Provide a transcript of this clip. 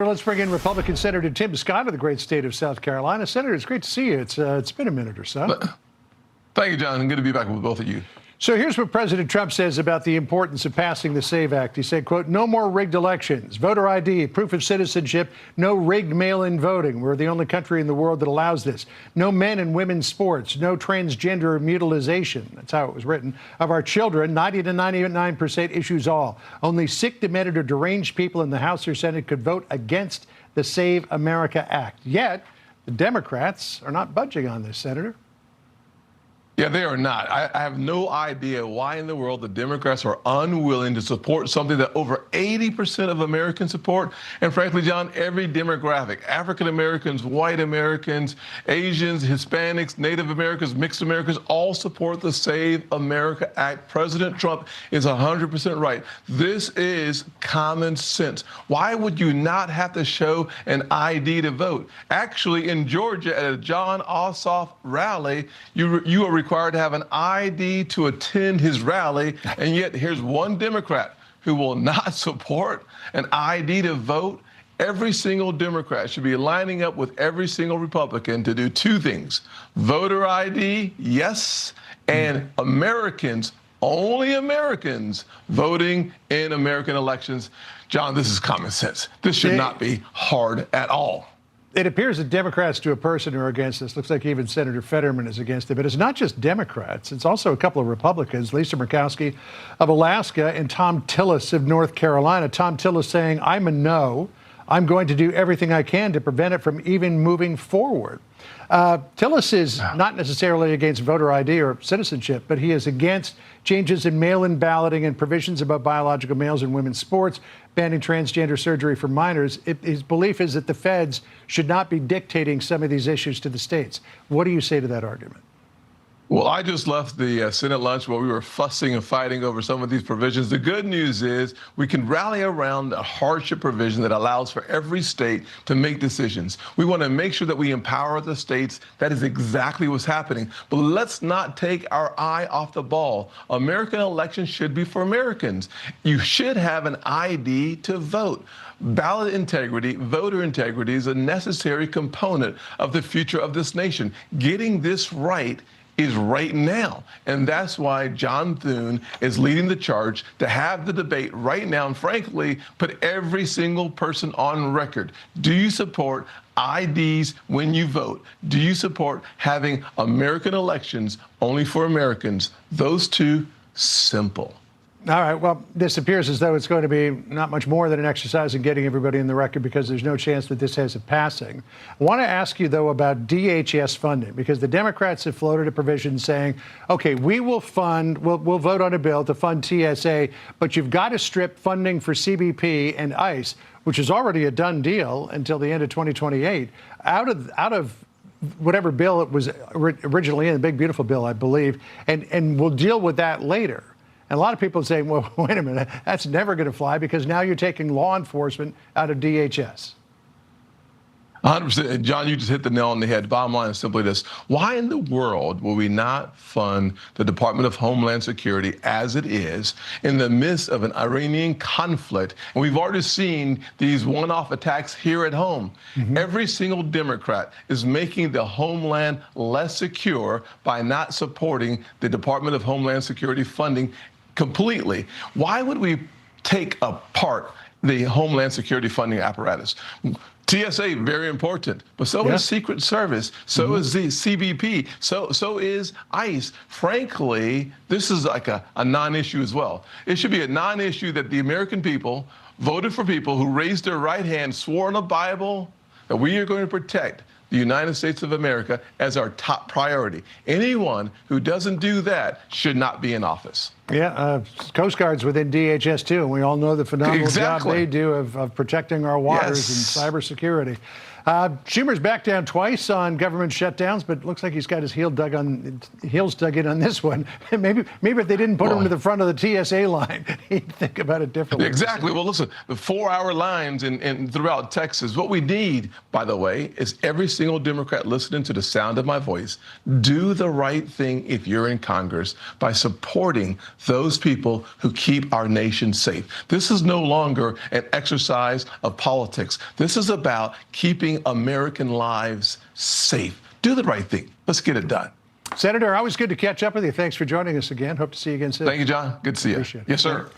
Let's bring in Republican Senator Tim Scott of the great state of South Carolina. Senator, it's great to see you. It's been a minute or so. Thank you, John. Good to be back with both of you. So here's what President Trump says about the importance of passing the SAVE Act. He said, quote, no more rigged elections, voter ID, proof of citizenship, no rigged mail-in voting. We're the only country in the world that allows this. No men and women's sports, no transgender mutilization. That's how it was written. Of our children, 90 to 99% issues all. Only sick, demented, or deranged people in the House or Senate could vote against the Save America Act. Yet, the Democrats are not budging on this, Senator. Yeah, they are not. I have no idea why in the world the Democrats are unwilling to support something that over 80% of Americans support. And frankly, John, every demographic, African Americans, white Americans, Asians, Hispanics, Native Americans, mixed Americans, all support the Save America Act. President Trump is 100% right. This is common sense. Why would you not have to show an ID to vote? Actually, in Georgia, at a Jon Ossoff rally, you are required to have an ID to attend his rally, and yet here's one Democrat who will not support an ID to vote. Every single Democrat should be lining up with every single Republican to do two things: voter ID, yes, and Americans, only Americans, voting in American elections. John, this is common sense. This should not be hard at all. It appears that Democrats to a person are against this. Looks like even Senator Fetterman is against it. But it's not just Democrats. It's also a couple of Republicans, Lisa Murkowski of Alaska and Thom Tillis of North Carolina. Thom Tillis saying, I'm a no. I'm going to do everything I can to prevent it from even moving forward. Tillis is not necessarily against voter ID or citizenship, but he is against changes in mail-in balloting and provisions about biological males in women's sports, banning transgender surgery for minors. His belief is that the feds should not be dictating some of these issues to the states. What do you say to that argument? Well, I just left the Senate lunch where we were fussing and fighting over some of these provisions. The good news is we can rally around a hardship provision that allows for every state to make decisions. We want to make sure that we empower the states. That is exactly what's happening. But let's not take our eye off the ball. American elections should be for Americans. You should have an ID to vote. Ballot integrity, voter integrity is a necessary component of the future of this nation. Getting this right is right now. And that's why John Thune is leading the charge to have the debate right now and, frankly, put every single person on record. Do you support IDs when you vote? Do you support having American elections only for Americans? Those two, simple. All right. Well, this appears as though it's going to be not much more than an exercise in getting everybody in the record because there's no chance that this has a passing. I want to ask you, though, about DHS funding, because the Democrats have floated a provision saying, OK, we will fund, we'll vote on a bill to fund TSA, but you've got to strip funding for CBP and ICE, which is already a done deal until the end of 2028, out of whatever bill it was originally in, the big, beautiful bill, I believe, and we'll deal with that later. And a lot of people are saying, well, wait a minute, that's never going to fly because now you're taking law enforcement out of DHS. 100%. John, you just hit the nail on the head. Bottom line is simply this. Why in the world will we not fund the Department of Homeland Security as it is in the midst of an Iranian conflict? And we've already seen these one-off attacks here at home. Every single Democrat is making the homeland less secure by not supporting the Department of Homeland Security funding completely. Why would we take apart the Homeland Security funding apparatus? TSA, very important, but so is Secret Service, so is the CBP, so is ICE. Frankly, this is like a non-issue as well. It should be a non-issue that the American people voted for people who raised their right hand, swore on a Bible that we are going to protect the United States of America as our top priority. Anyone who doesn't do that should not be in office. Yeah, Coast Guard's within DHS too, and we all know the phenomenal job they do of protecting our waters and cybersecurity. Schumer's back down twice on government shutdowns, but it looks like he's got his heels dug in on this one. maybe if they didn't put him to the front of the TSA line, he'd think about it differently. Exactly. Well, listen, the 4-hour lines in throughout Texas. What we need, by the way, is every single Democrat listening to the sound of my voice, do the right thing if you're in Congress by supporting those people who keep our nation safe. This is no longer an exercise of politics. This is about keeping American lives safe. Do the right thing. Let's get it done. Senator, always good to catch up with you. Thanks for joining us again. Hope to see you again soon. Thank you, John. Good to see you. Appreciate it. Yes, sir.